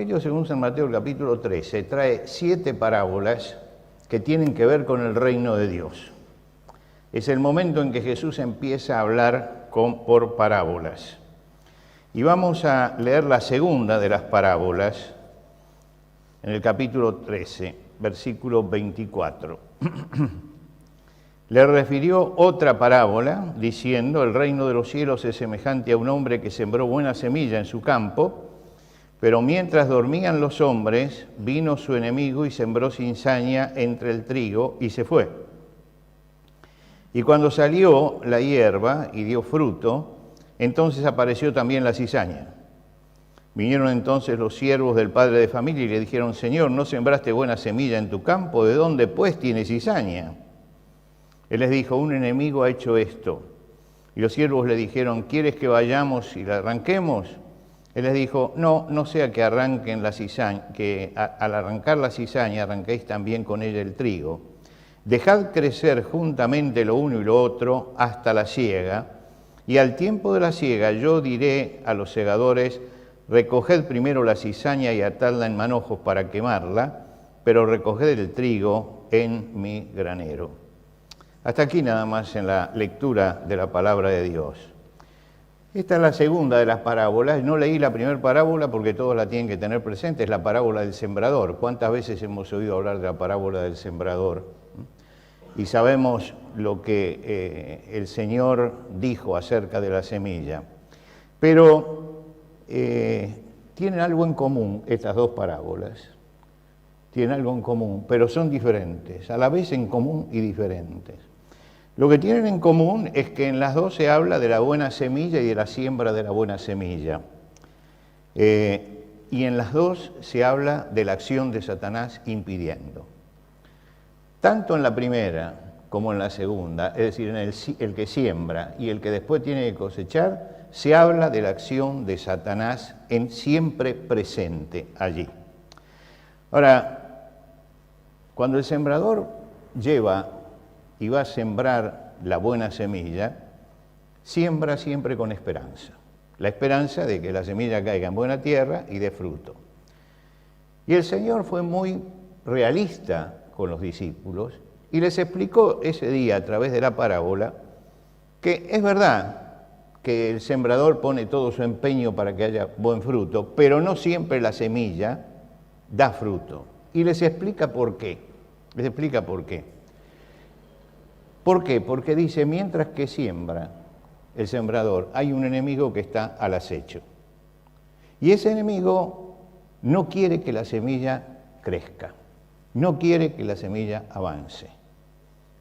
Evangelio según San Mateo, el capítulo 13, trae 7 parábolas que tienen que ver con el reino de Dios. Es el momento en que Jesús empieza a hablar por parábolas. Y vamos a leer la segunda de las parábolas en el capítulo 13, versículo 24. Le refirió otra parábola diciendo: el reino de los cielos es semejante a un hombre que sembró buena semilla en su campo, pero mientras dormían los hombres, vino su enemigo y sembró cizaña entre el trigo y se fue. Y cuando salió la hierba y dio fruto, entonces apareció también la cizaña. Vinieron entonces los siervos del padre de familia y le dijeron: Señor, ¿no sembraste buena semilla en tu campo? ¿De dónde pues tiene cizaña? Él les dijo: un enemigo ha hecho esto. Y los siervos le dijeron: ¿quieres que vayamos y la arranquemos? Él les dijo: no sea que arranquen la cizaña, que al arrancar la cizaña arranquéis también con ella el trigo. Dejad crecer juntamente lo uno y lo otro hasta la siega, y al tiempo de la siega yo diré a los segadores: recoged primero la cizaña y atadla en manojos para quemarla, pero recoged el trigo en mi granero. Hasta aquí nada más en la lectura de la palabra de Dios. Esta es la segunda de las parábolas. No leí la primera parábola porque todos la tienen que tener presente, es la parábola del sembrador. ¿Cuántas veces hemos oído hablar de la parábola del sembrador? Y sabemos lo que el Señor dijo acerca de la semilla. Pero tienen algo en común estas dos parábolas. Tienen algo en común, pero son diferentes, a la vez en común y diferentes. Lo que tienen en común es que en las dos se habla de la buena semilla y de la siembra de la buena semilla. Y en las dos se habla de la acción de Satanás impidiendo. Tanto en la primera como en la segunda, es decir, en el que siembra y el que después tiene que cosechar, se habla de la acción de Satanás en siempre presente allí. Ahora, cuando el sembrador lleva y va a sembrar la buena semilla, siembra siempre con esperanza. La esperanza de que la semilla caiga en buena tierra y dé fruto. Y el Señor fue muy realista con los discípulos y les explicó ese día a través de la parábola que es verdad que el sembrador pone todo su empeño para que haya buen fruto, pero no siempre la semilla da fruto. Y les explica por qué. Les explica por qué. ¿Por qué? Porque dice, mientras que siembra el sembrador, hay un enemigo que está al acecho. Y ese enemigo no quiere que la semilla crezca, no quiere que la semilla avance.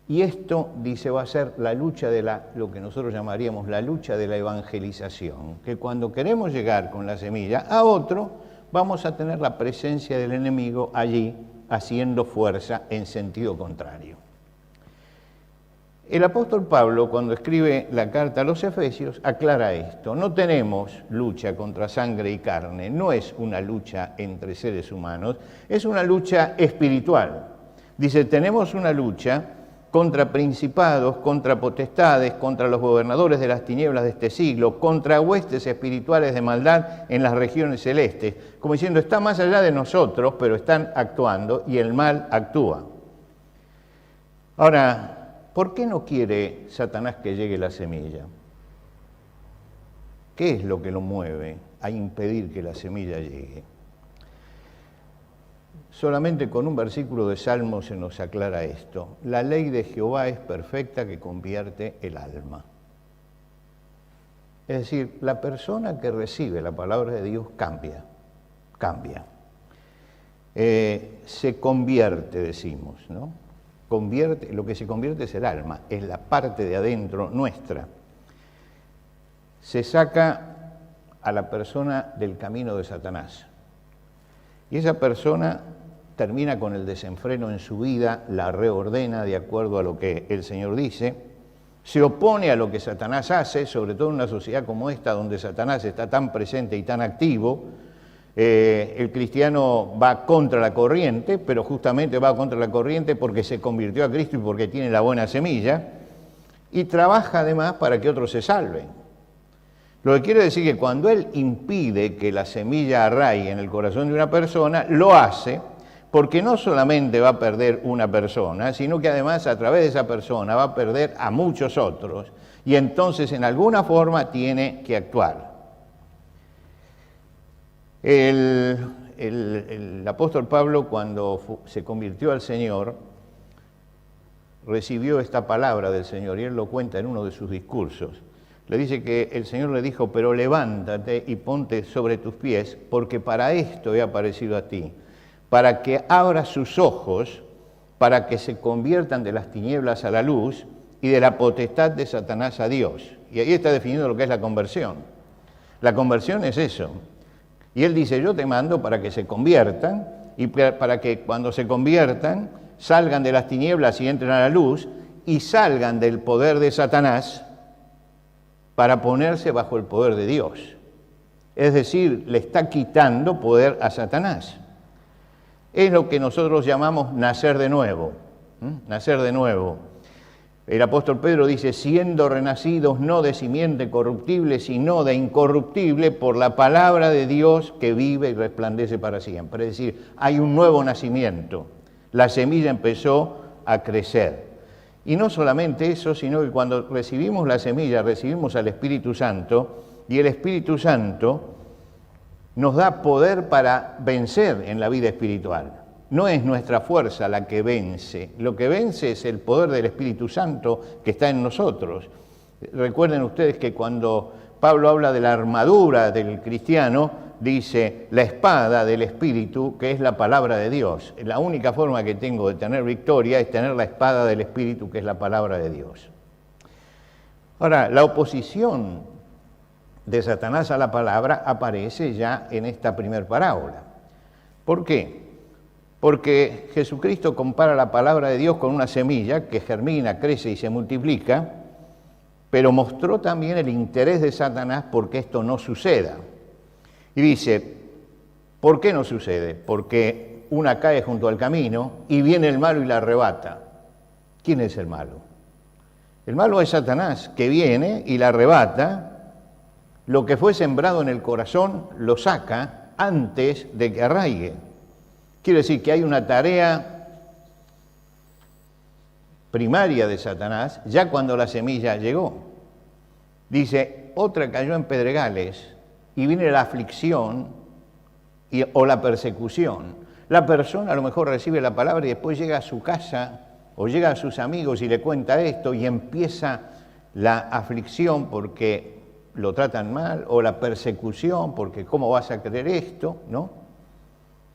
Y esto, dice, va a ser la lucha de lo que nosotros llamaríamos la lucha de la evangelización, que cuando queremos llegar con la semilla a otro, vamos a tener la presencia del enemigo allí haciendo fuerza en sentido contrario. El apóstol Pablo, cuando escribe la carta a los Efesios, aclara esto. No tenemos lucha contra sangre y carne, no es una lucha entre seres humanos, es una lucha espiritual. Dice, tenemos una lucha contra principados, contra potestades, contra los gobernadores de las tinieblas de este siglo, contra huestes espirituales de maldad en las regiones celestes, como diciendo, está más allá de nosotros, pero están actuando y el mal actúa. Ahora, ¿por qué no quiere Satanás que llegue la semilla? ¿Qué es lo que lo mueve a impedir que la semilla llegue? Solamente con un versículo de Salmo se nos aclara esto. La ley de Jehová es perfecta que convierte el alma. Es decir, la persona que recibe la palabra de Dios cambia. Se convierte, decimos, ¿no? Lo que se convierte es el alma, es la parte de adentro nuestra. Se saca a la persona del camino de Satanás. Y esa persona termina con el desenfreno en su vida, la reordena de acuerdo a lo que el Señor dice, se opone a lo que Satanás hace, sobre todo en una sociedad como esta, donde Satanás está tan presente y tan activo. El cristiano va contra la corriente, pero justamente va contra la corriente porque se convirtió a Cristo y porque tiene la buena semilla, y trabaja además para que otros se salven. Lo que quiere decir que cuando Él impide que la semilla arraigue en el corazón de una persona, lo hace porque no solamente va a perder una persona, sino que además a través de esa persona va a perder a muchos otros, y entonces en alguna forma tiene que actuar. El apóstol Pablo, cuando se convirtió al Señor, recibió esta palabra del Señor, y él lo cuenta en uno de sus discursos. Le dice que el Señor le dijo: pero levántate y ponte sobre tus pies, porque para esto he aparecido a ti, para que abras sus ojos, para que se conviertan de las tinieblas a la luz y de la potestad de Satanás a Dios. Y ahí está definido lo que es la conversión. La conversión es eso. Y él dice: yo te mando para que se conviertan, y para que cuando se conviertan salgan de las tinieblas y entren a la luz, y salgan del poder de Satanás para ponerse bajo el poder de Dios. Es decir, le está quitando poder a Satanás. Es lo que nosotros llamamos nacer de nuevo. Nacer de nuevo. El apóstol Pedro dice: siendo renacidos no de simiente corruptible, sino de incorruptible, por la palabra de Dios que vive y resplandece para siempre. Es decir, hay un nuevo nacimiento. La semilla empezó a crecer. Y no solamente eso, sino que cuando recibimos la semilla, recibimos al Espíritu Santo, y el Espíritu Santo nos da poder para vencer en la vida espiritual. No es nuestra fuerza la que vence, lo que vence es el poder del Espíritu Santo que está en nosotros. Recuerden ustedes que cuando Pablo habla de la armadura del cristiano, dice la espada del Espíritu, que es la palabra de Dios. La única forma que tengo de tener victoria es tener la espada del Espíritu, que es la palabra de Dios. Ahora, la oposición de Satanás a la palabra aparece ya en esta primer parábola. ¿Por qué? Porque Jesucristo compara la palabra de Dios con una semilla que germina, crece y se multiplica, pero mostró también el interés de Satanás porque esto no suceda. Y dice: ¿por qué no sucede? Porque una cae junto al camino y viene el malo y la arrebata. ¿Quién es el malo? El malo es Satanás, que viene y la arrebata. Lo que fue sembrado en el corazón lo saca antes de que arraigue. Quiere decir que hay una tarea primaria de Satanás ya cuando la semilla llegó. Dice: otra cayó en pedregales, y viene la aflicción o la persecución. La persona a lo mejor recibe la palabra y después llega a su casa o llega a sus amigos y le cuenta esto, y empieza la aflicción porque lo tratan mal, o la persecución porque ¿cómo vas a creer esto?, ¿no?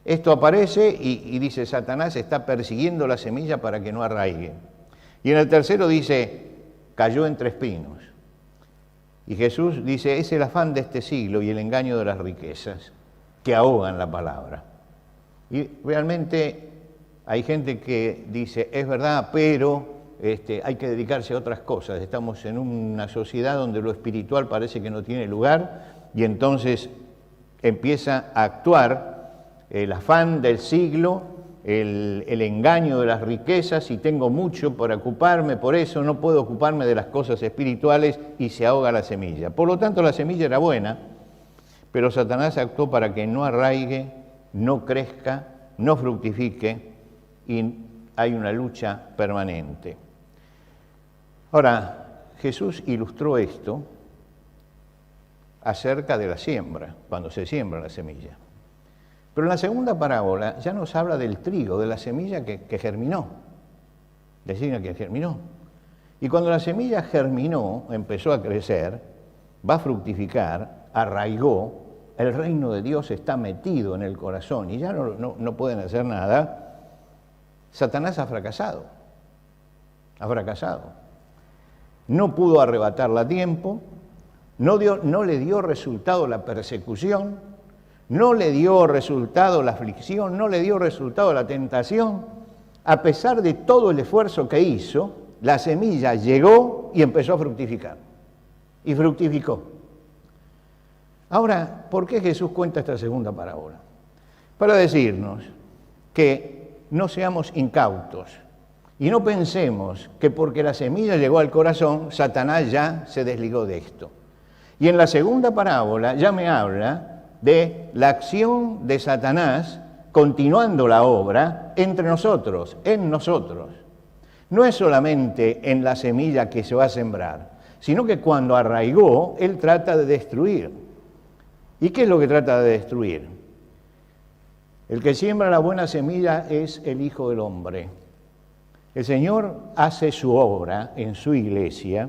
Esto aparece y dice: Satanás está persiguiendo la semilla para que no arraigue. Y en el tercero dice: cayó entre espinos. Y Jesús dice: es el afán de este siglo y el engaño de las riquezas que ahogan la palabra. Y realmente hay gente que dice: es verdad, pero hay que dedicarse a otras cosas. Estamos en una sociedad donde lo espiritual parece que no tiene lugar, y entonces empieza a actuar el afán del siglo, el engaño de las riquezas, y tengo mucho por ocuparme, por eso no puedo ocuparme de las cosas espirituales, y se ahoga la semilla. Por lo tanto, la semilla era buena, pero Satanás actuó para que no arraigue, no crezca, no fructifique, y hay una lucha permanente. Ahora, Jesús ilustró esto acerca de la siembra, cuando se siembra la semilla. Pero en la segunda parábola ya nos habla del trigo, de la semilla que germinó, de la semilla que germinó. Y cuando la semilla germinó, empezó a crecer, va a fructificar, arraigó, el reino de Dios está metido en el corazón y ya no pueden hacer nada. Satanás ha fracasado, no pudo arrebatarla a tiempo, no le dio resultado la persecución, no le dio resultado la aflicción, no le dio resultado la tentación. A pesar de todo el esfuerzo que hizo, la semilla llegó y empezó a fructificar. Y fructificó. Ahora, ¿por qué Jesús cuenta esta segunda parábola? Para decirnos que no seamos incautos y no pensemos que porque la semilla llegó al corazón, Satanás ya se desligó de esto. Y en la segunda parábola ya me habla de la acción de Satanás continuando la obra entre nosotros, en nosotros. No es solamente en la semilla que se va a sembrar, sino que cuando arraigó, él trata de destruir. ¿Y qué es lo que trata de destruir? El que siembra la buena semilla es el Hijo del Hombre. El Señor hace su obra en su iglesia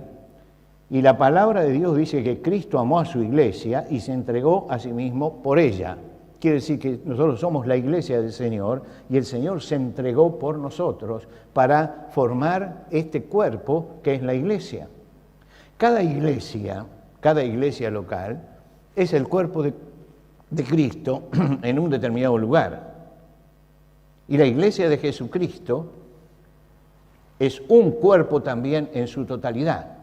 y la palabra de Dios dice que Cristo amó a su iglesia y se entregó a sí mismo por ella. Quiere decir que nosotros somos la iglesia del Señor y el Señor se entregó por nosotros para formar este cuerpo que es la iglesia. Cada iglesia local es el cuerpo de Cristo en un determinado lugar. Y la iglesia de Jesucristo es un cuerpo también en su totalidad.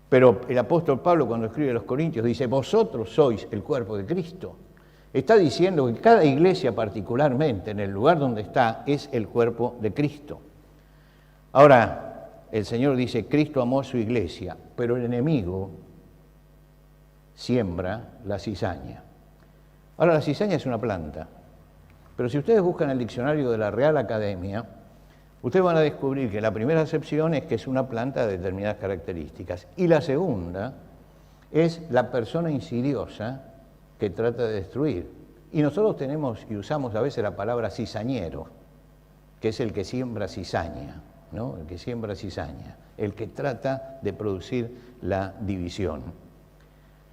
Pero el apóstol Pablo, cuando escribe a los Corintios, dice, vosotros sois el cuerpo de Cristo. Está diciendo que cada iglesia particularmente, en el lugar donde está, es el cuerpo de Cristo. Ahora, el Señor dice, Cristo amó a su iglesia, pero el enemigo siembra la cizaña. Ahora, la cizaña es una planta, pero si ustedes buscan el diccionario de la Real Academia, ustedes van a descubrir que la primera acepción es que es una planta de determinadas características, y la segunda es la persona insidiosa que trata de destruir. Y nosotros tenemos y usamos a veces la palabra cizañero, que es el que siembra cizaña, ¿no? El que siembra cizaña, el que trata de producir la división.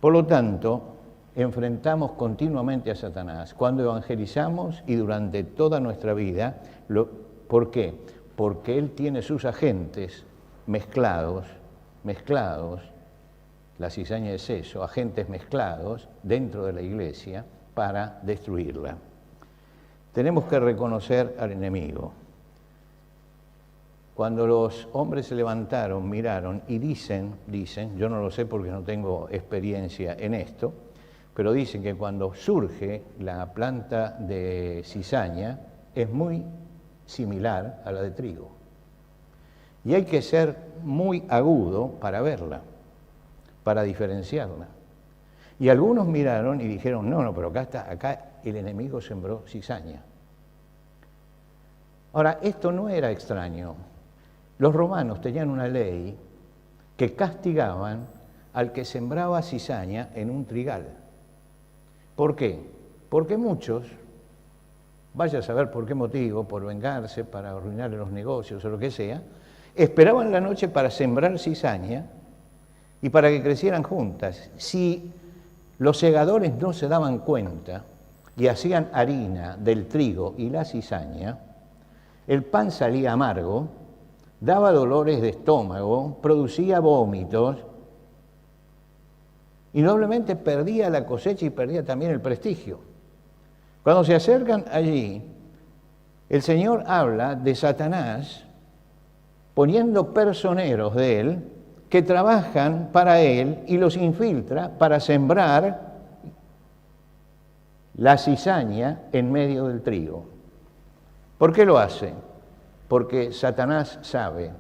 Por lo tanto, enfrentamos continuamente a Satanás cuando evangelizamos y durante toda nuestra vida. ¿Por qué? Porque él tiene sus agentes mezclados, la cizaña es eso, agentes mezclados dentro de la iglesia para destruirla. Tenemos que reconocer al enemigo. Cuando los hombres se levantaron, miraron y dicen, yo no lo sé porque no tengo experiencia en esto, pero dicen que cuando surge la planta de cizaña es muy similar a la de trigo. Y hay que ser muy agudo para verla, para diferenciarla. Y algunos miraron y dijeron, no, pero acá el enemigo sembró cizaña. Ahora, esto no era extraño. Los romanos tenían una ley que castigaban al que sembraba cizaña en un trigal. ¿Por qué? Porque muchos, vaya a saber por qué motivo, por vengarse, para arruinar los negocios o lo que sea, esperaban la noche para sembrar cizaña y para que crecieran juntas. Si los segadores no se daban cuenta y hacían harina del trigo y la cizaña, el pan salía amargo, daba dolores de estómago, producía vómitos y doblemente perdía la cosecha y perdía también el prestigio. Cuando se acercan allí, el Señor habla de Satanás poniendo personeros de él que trabajan para él y los infiltra para sembrar la cizaña en medio del trigo. ¿Por qué lo hace? Porque Satanás sabe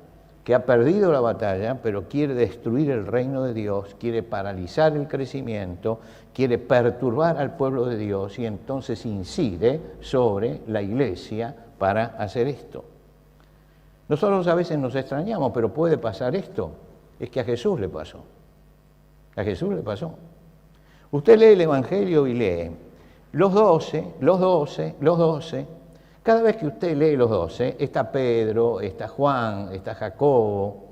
que ha perdido la batalla, pero quiere destruir el reino de Dios, quiere paralizar el crecimiento, quiere perturbar al pueblo de Dios y entonces incide sobre la iglesia para hacer esto. Nosotros a veces nos extrañamos, pero puede pasar esto. Es que a Jesús le pasó. A Jesús le pasó. Usted lee el Evangelio y lee los 12. Cada vez que usted lee los 12, está Pedro, está Juan, está Jacobo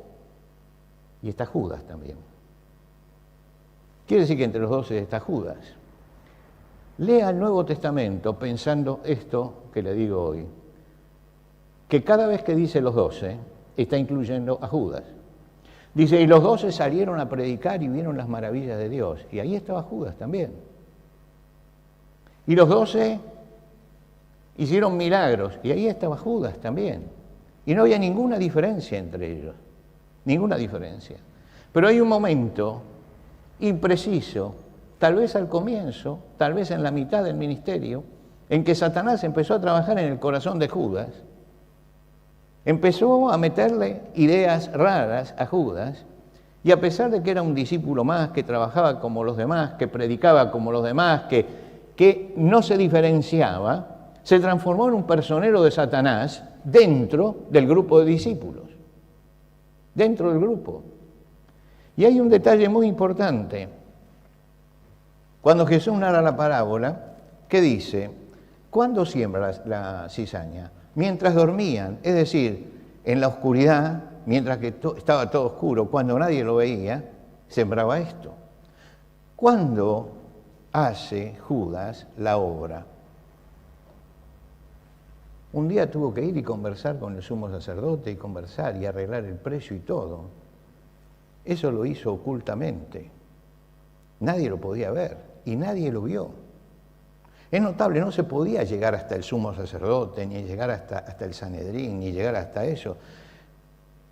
y está Judas también. Quiere decir que entre los 12 está Judas. Lea el Nuevo Testamento pensando esto que le digo hoy, que cada vez que dice los 12, está incluyendo a Judas. Dice, y los 12 salieron a predicar y vieron las maravillas de Dios. Y ahí estaba Judas también. Y los 12 hicieron milagros, y ahí estaba Judas también. Y no había ninguna diferencia entre ellos, ninguna diferencia. Pero hay un momento impreciso, tal vez al comienzo, tal vez en la mitad del ministerio, en que Satanás empezó a trabajar en el corazón de Judas, empezó a meterle ideas raras a Judas, Y a pesar de que era un discípulo más, que trabajaba como los demás, que predicaba como los demás, que no se diferenciaba, se transformó en un personero de Satanás dentro del grupo de discípulos. Dentro del grupo. Y hay un detalle muy importante. Cuando Jesús narra la parábola, ¿qué dice? ¿Cuándo siembra la cizaña? Mientras dormían, es decir, en la oscuridad, mientras que estaba todo oscuro, cuando nadie lo veía, sembraba esto. ¿Cuándo hace Judas la obra? Un día tuvo que ir y conversar con el sumo sacerdote y conversar y arreglar el precio y todo. Eso lo hizo ocultamente. Nadie lo podía ver y nadie lo vio. Es notable, no se podía llegar hasta el sumo sacerdote, ni llegar hasta el Sanedrín, ni llegar hasta eso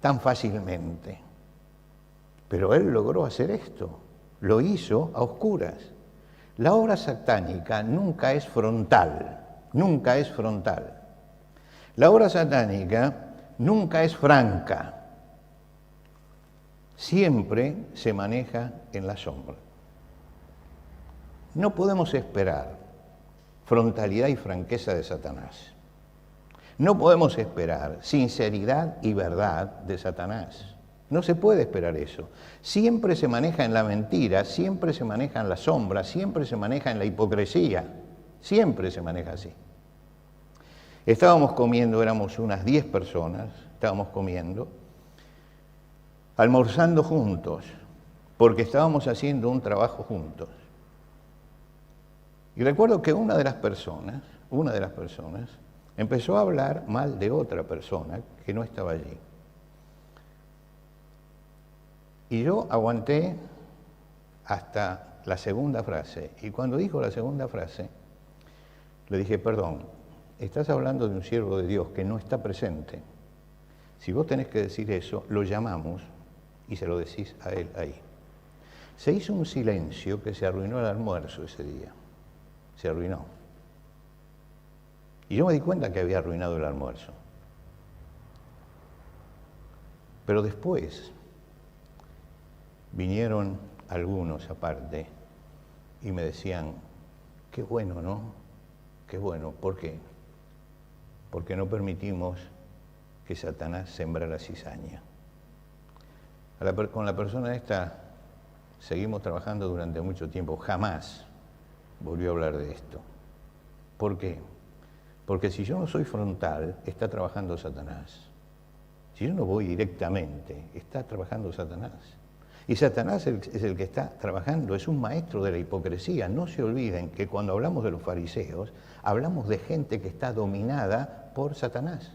tan fácilmente. Pero él logró hacer esto, lo hizo a oscuras. La obra satánica nunca es frontal, nunca es frontal. La obra satánica nunca es franca, siempre se maneja en la sombra. No podemos esperar frontalidad y franqueza de Satanás. No podemos esperar sinceridad y verdad de Satanás. No se puede esperar eso. Siempre se maneja en la mentira, siempre se maneja en la sombra, siempre se maneja en la hipocresía. Siempre se maneja así. Estábamos comiendo, éramos unas 10 personas, estábamos comiendo, almorzando juntos, porque estábamos haciendo un trabajo juntos. Y recuerdo que una de las personas, empezó a hablar mal de otra persona que no estaba allí. Y yo aguanté hasta la segunda frase. Y cuando dijo la segunda frase, le dije, perdón, estás hablando de un siervo de Dios que no está presente. Si vos tenés que decir eso, lo llamamos y se lo decís a él ahí. Se hizo un silencio que se arruinó el almuerzo ese día. Se arruinó. Y yo me di cuenta que había arruinado el almuerzo. Pero después vinieron algunos aparte y me decían, qué bueno, ¿no? Qué bueno. ¿Por qué? Porque no permitimos que Satanás sembrara cizaña. Con la persona esta seguimos trabajando durante mucho tiempo. Jamás volvió a hablar de esto. ¿Por qué? Porque si yo no soy frontal, está trabajando Satanás. Si yo no voy directamente, está trabajando Satanás. Y Satanás es el que está trabajando, es un maestro de la hipocresía. No se olviden que cuando hablamos de los fariseos, hablamos de gente que está dominada por Satanás.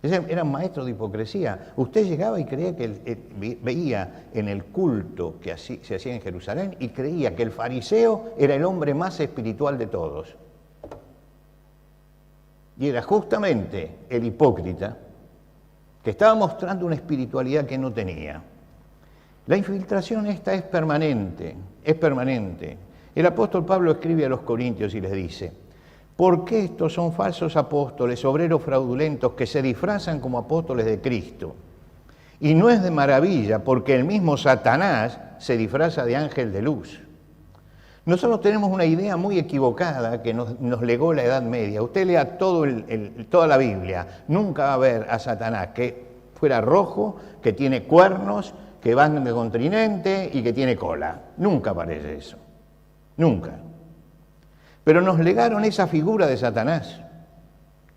Eran maestros de hipocresía. Usted llegaba y creía que veía en el culto que se hacía en Jerusalén y creía que el fariseo era el hombre más espiritual de todos. Y era justamente el hipócrita que estaba mostrando una espiritualidad que no tenía. La infiltración esta es permanente, es permanente. El apóstol Pablo escribe a los Corintios y les dice, ¿por qué estos son falsos apóstoles, obreros fraudulentos que se disfrazan como apóstoles de Cristo? Y no es de maravilla, porque el mismo Satanás se disfraza de ángel de luz. Nosotros tenemos una idea muy equivocada que nos legó la Edad Media. Usted lea toda la Biblia, nunca va a ver a Satanás que fuera rojo, que tiene cuernos, que va de continente y que tiene cola. Nunca aparece eso. Nunca. Pero nos legaron esa figura de Satanás.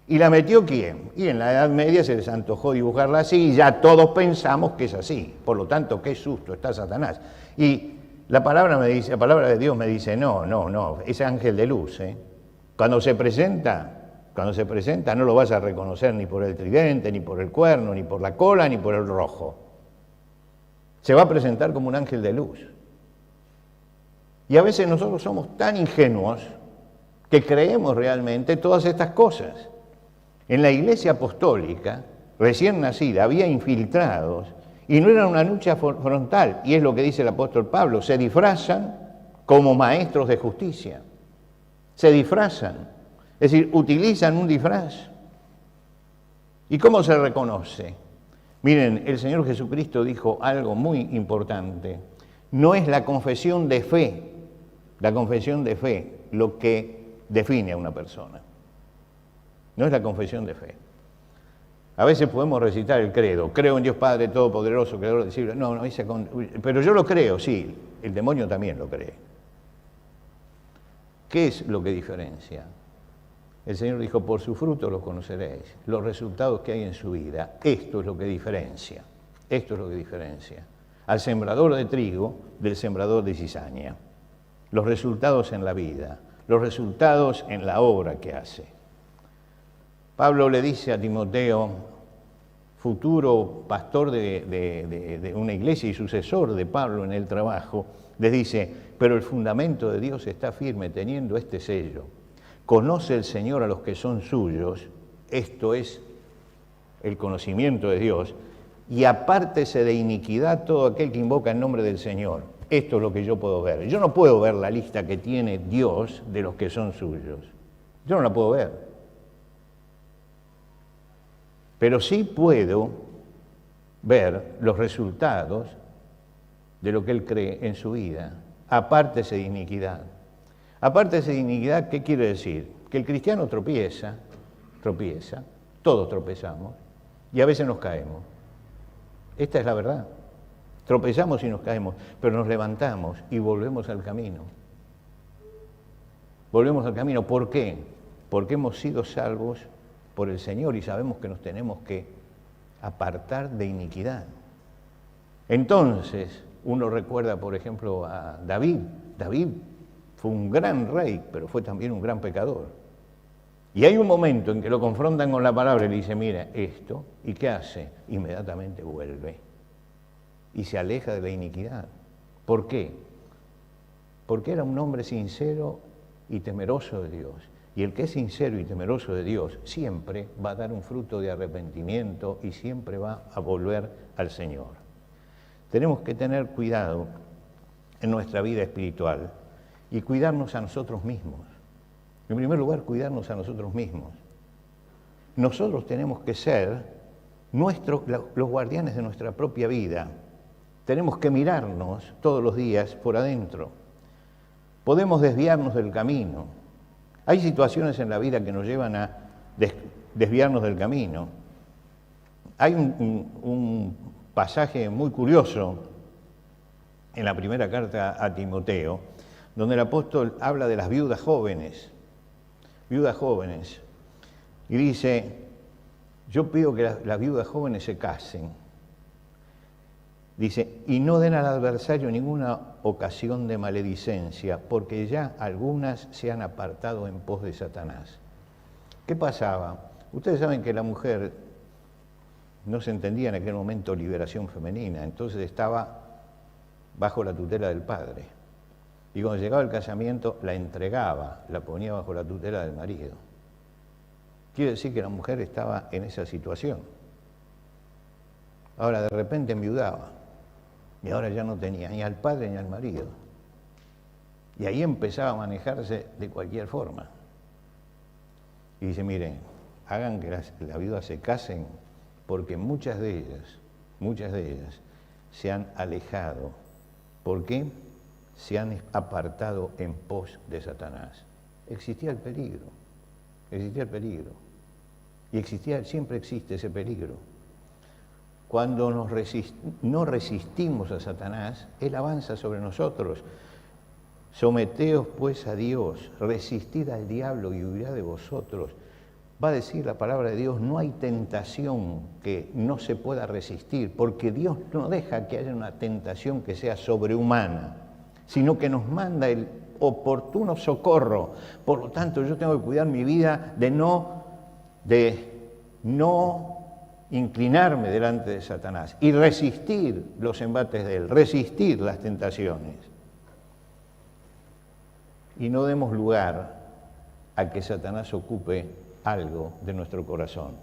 ¿Y la metió quién? Y en la Edad Media se les antojó dibujarla así y ya todos pensamos que es así. Por lo tanto, qué susto está Satanás. Y la palabra de Dios me dice, no, es ángel de luz. Cuando se presenta no lo vas a reconocer ni por el tridente, ni por el cuerno, ni por la cola, ni por el rojo. Se va a presentar como un ángel de luz. Y a veces nosotros somos tan ingenuos que creemos realmente todas estas cosas. En la iglesia apostólica, recién nacida, había infiltrados y no era una lucha frontal, y es lo que dice el apóstol Pablo, se disfrazan como maestros de justicia. Se disfrazan, es decir, utilizan un disfraz. ¿Y cómo se reconoce? Miren, el Señor Jesucristo dijo algo muy importante. No es la confesión de fe lo que define a una persona. No es la confesión de fe. A veces podemos recitar el credo, creo en Dios Padre Todopoderoso, Creador del cielo. No, pero yo lo creo, sí, el demonio también lo cree. ¿Qué es lo que diferencia? El Señor dijo, por su fruto los conoceréis, los resultados que hay en su vida. Esto es lo que diferencia, al sembrador de trigo del sembrador de cizaña. Los resultados en la vida, los resultados en la obra que hace. Pablo le dice a Timoteo, futuro pastor de una iglesia y sucesor de Pablo en el trabajo, les dice, pero el fundamento de Dios está firme teniendo este sello. Conoce el Señor a los que son suyos, esto es el conocimiento de Dios, y apártese de iniquidad todo aquel que invoca el nombre del Señor. Esto es lo que yo puedo ver. Yo no puedo ver la lista que tiene Dios de los que son suyos. Yo no la puedo ver. Pero sí puedo ver los resultados de lo que él cree en su vida. Apártese de iniquidad. Apártese de iniquidad, ¿qué quiere decir? Que el cristiano tropieza, todos tropezamos, y a veces nos caemos. Esta es la verdad. Tropezamos y nos caemos, pero nos levantamos y volvemos al camino. Volvemos al camino. ¿Por qué? Porque hemos sido salvos por el Señor y sabemos que nos tenemos que apartar de iniquidad. Entonces, uno recuerda, por ejemplo, a David. David fue un gran rey, pero fue también un gran pecador. Y hay un momento en que lo confrontan con la palabra y le dice, mira, esto, ¿y qué hace? Inmediatamente vuelve y se aleja de la iniquidad. ¿Por qué? Porque era un hombre sincero y temeroso de Dios. Y el que es sincero y temeroso de Dios siempre va a dar un fruto de arrepentimiento y siempre va a volver al Señor. Tenemos que tener cuidado en nuestra vida espiritual y cuidarnos a nosotros mismos. En primer lugar, cuidarnos a nosotros mismos. Nosotros tenemos que ser los guardianes de nuestra propia vida. Tenemos que mirarnos todos los días por adentro. Podemos desviarnos del camino. Hay situaciones en la vida que nos llevan a desviarnos del camino. Hay un pasaje muy curioso en la primera carta a Timoteo, donde el apóstol habla de las viudas jóvenes, y dice, yo pido que las viudas jóvenes se casen. Dice, y no den al adversario ninguna ocasión de maledicencia, porque ya algunas se han apartado en pos de Satanás. ¿Qué pasaba? Ustedes saben que la mujer no se entendía en aquel momento liberación femenina, entonces estaba bajo la tutela del padre. Y cuando llegaba el casamiento, la entregaba, la ponía bajo la tutela del marido. Quiere decir que la mujer estaba en esa situación. Ahora de repente enviudaba. Y ahora ya no tenía ni al padre ni al marido. Y ahí empezaba a manejarse de cualquier forma. Y dice, miren, hagan que las viudas se casen, porque muchas de ellas se han alejado. ¿Por qué? Se han apartado en pos de Satanás. Existía el peligro. Y siempre existe ese peligro. Cuando no resistimos a Satanás, él avanza sobre nosotros. Someteos pues a Dios, resistid al diablo y huirá de vosotros. Va a decir la palabra de Dios, no hay tentación que no se pueda resistir, porque Dios no deja que haya una tentación que sea sobrehumana, sino que nos manda el oportuno socorro. Por lo tanto, yo tengo que cuidar mi vida de no inclinarme delante de Satanás y resistir los embates de él, resistir las tentaciones. Y no demos lugar a que Satanás ocupe algo de nuestro corazón.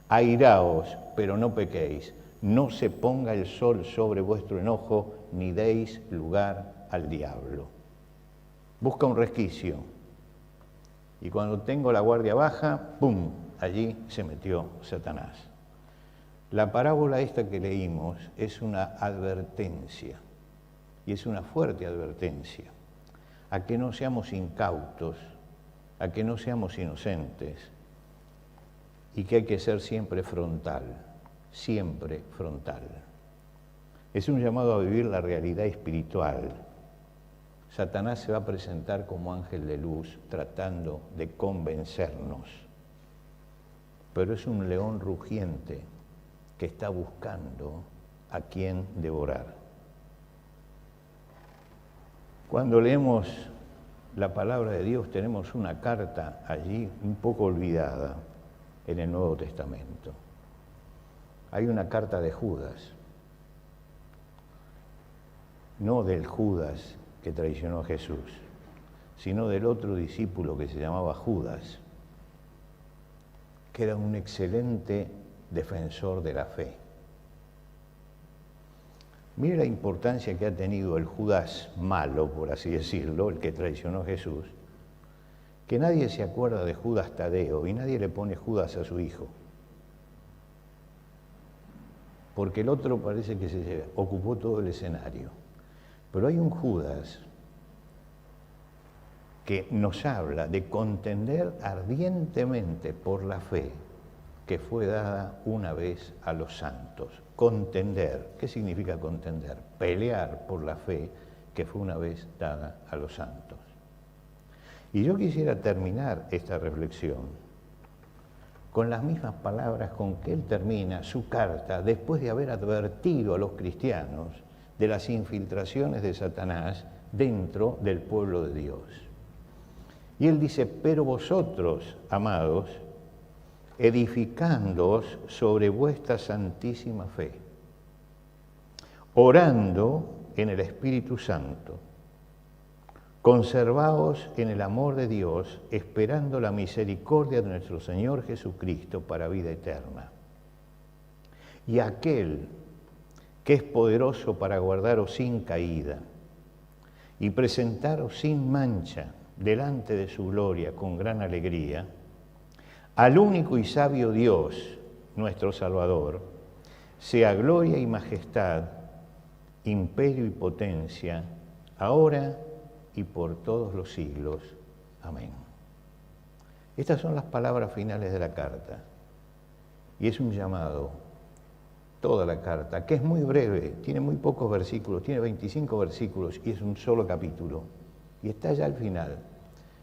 Airaos, pero no pequéis. No se ponga el sol sobre vuestro enojo, ni deis lugar al diablo. Busca un resquicio. Y cuando tengo la guardia baja, ¡pum!, allí se metió Satanás. La parábola esta que leímos es una advertencia, y es una fuerte advertencia, a que no seamos incautos, a que no seamos inocentes, y que hay que ser siempre frontal, siempre frontal. Es un llamado a vivir la realidad espiritual. Satanás se va a presentar como ángel de luz tratando de convencernos, pero es un león rugiente que está buscando a quien devorar. Cuando leemos la palabra de Dios tenemos una carta allí un poco olvidada en el Nuevo Testamento. Hay una carta de Judas, no del Judas que traicionó a Jesús, sino del otro discípulo que se llamaba Judas, que era un excelente defensor de la fe. Mire la importancia que ha tenido el Judas malo, por así decirlo, el que traicionó a Jesús, que nadie se acuerda de Judas Tadeo y nadie le pone Judas a su hijo. Porque el otro parece que se ocupó todo el escenario. Pero hay un Judas que nos habla de contender ardientemente por la fe que fue dada una vez a los santos. Contender, ¿qué significa contender? Pelear por la fe que fue una vez dada a los santos. Y yo quisiera terminar esta reflexión con las mismas palabras con que él termina su carta después de haber advertido a los cristianos de las infiltraciones de Satanás dentro del pueblo de Dios. Y él dice, pero vosotros, amados, edificándoos sobre vuestra santísima fe, orando en el Espíritu Santo, conservaos en el amor de Dios, esperando la misericordia de nuestro Señor Jesucristo para vida eterna. Y aquel que es poderoso para guardaros sin caída y presentaros sin mancha delante de su gloria con gran alegría, al único y sabio Dios, nuestro Salvador, sea gloria y majestad, imperio y potencia, ahora y por todos los siglos. Amén. Estas son las palabras finales de la carta. Y es un llamado, toda la carta, que es muy breve, tiene muy pocos versículos, tiene 25 versículos y es un solo capítulo. Y está ya al final.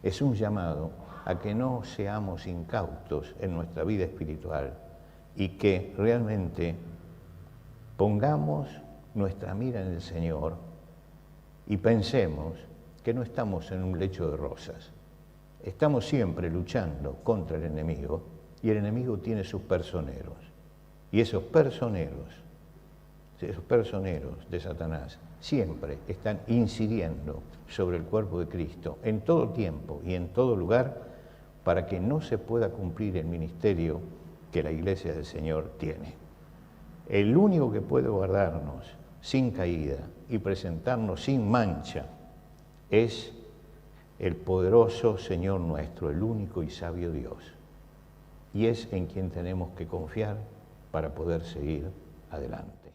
Es un llamado a que no seamos incautos en nuestra vida espiritual y que realmente pongamos nuestra mira en el Señor y pensemos que no estamos en un lecho de rosas. Estamos siempre luchando contra el enemigo y el enemigo tiene sus personeros. Y esos personeros de Satanás siempre están incidiendo sobre el cuerpo de Cristo en todo tiempo y en todo lugar para que no se pueda cumplir el ministerio que la Iglesia del Señor tiene. El único que puede guardarnos sin caída y presentarnos sin mancha es el poderoso Señor nuestro, el único y sabio Dios. Y es en quien tenemos que confiar para poder seguir adelante.